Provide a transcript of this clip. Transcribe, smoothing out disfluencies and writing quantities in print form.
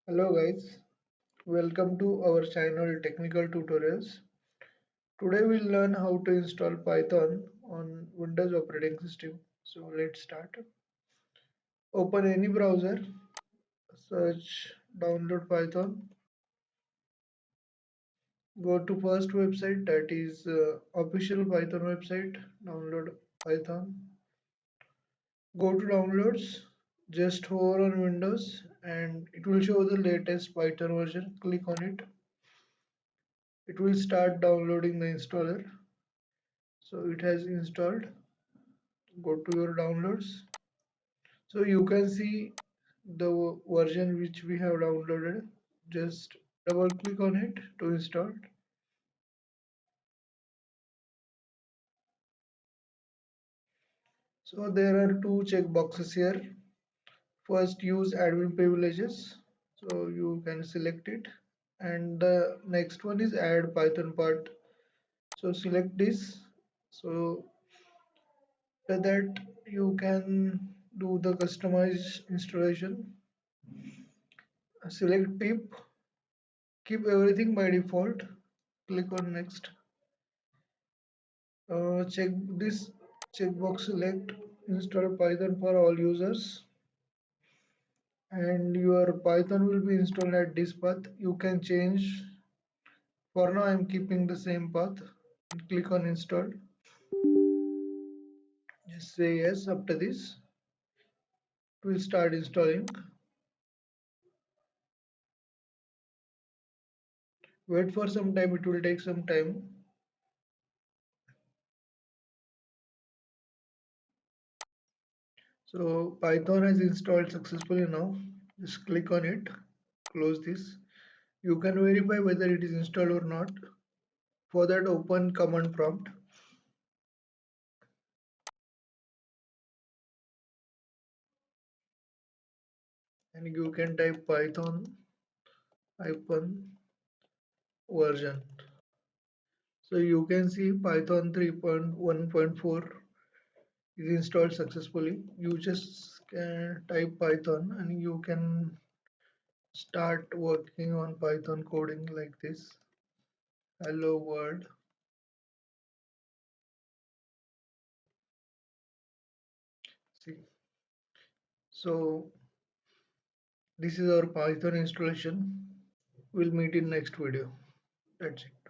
Hello guys, welcome to our channel Technical Tutorials. Today we'll learn how to install Python on Windows operating system. So let's start. Open any browser, search download Python. Go to first website, that is official Python website, download Python. Go to downloads, just hover on Windows and it will show the latest Python version. Click on it. It will start downloading the installer. So it has installed. Go to your downloads. So you can see the version which we have downloaded. Just double click on it to install. So there are two check boxes here. First, use admin privileges. So you can select it. And the next one is add Python part. So select this. So after that you can do the customized installation. Select pip. Keep everything by default. Click on next. Check this checkbox, select install Python for all users, and your Python will be installed at this path. You can change. For now I'm keeping the same path. Click on install. Just say yes. After this it will start installing. Wait for some time, it will take some time. So Python has installed successfully now. Just click on it, close this. You can verify whether it is installed or not. For that, open command prompt and you can type python hyphen version. So you can see Python 3.1.4 is installed successfully. You just can type Python and you can start working on Python coding like this. Hello world. See. So this is our Python installation. We'll meet in next video. That's it.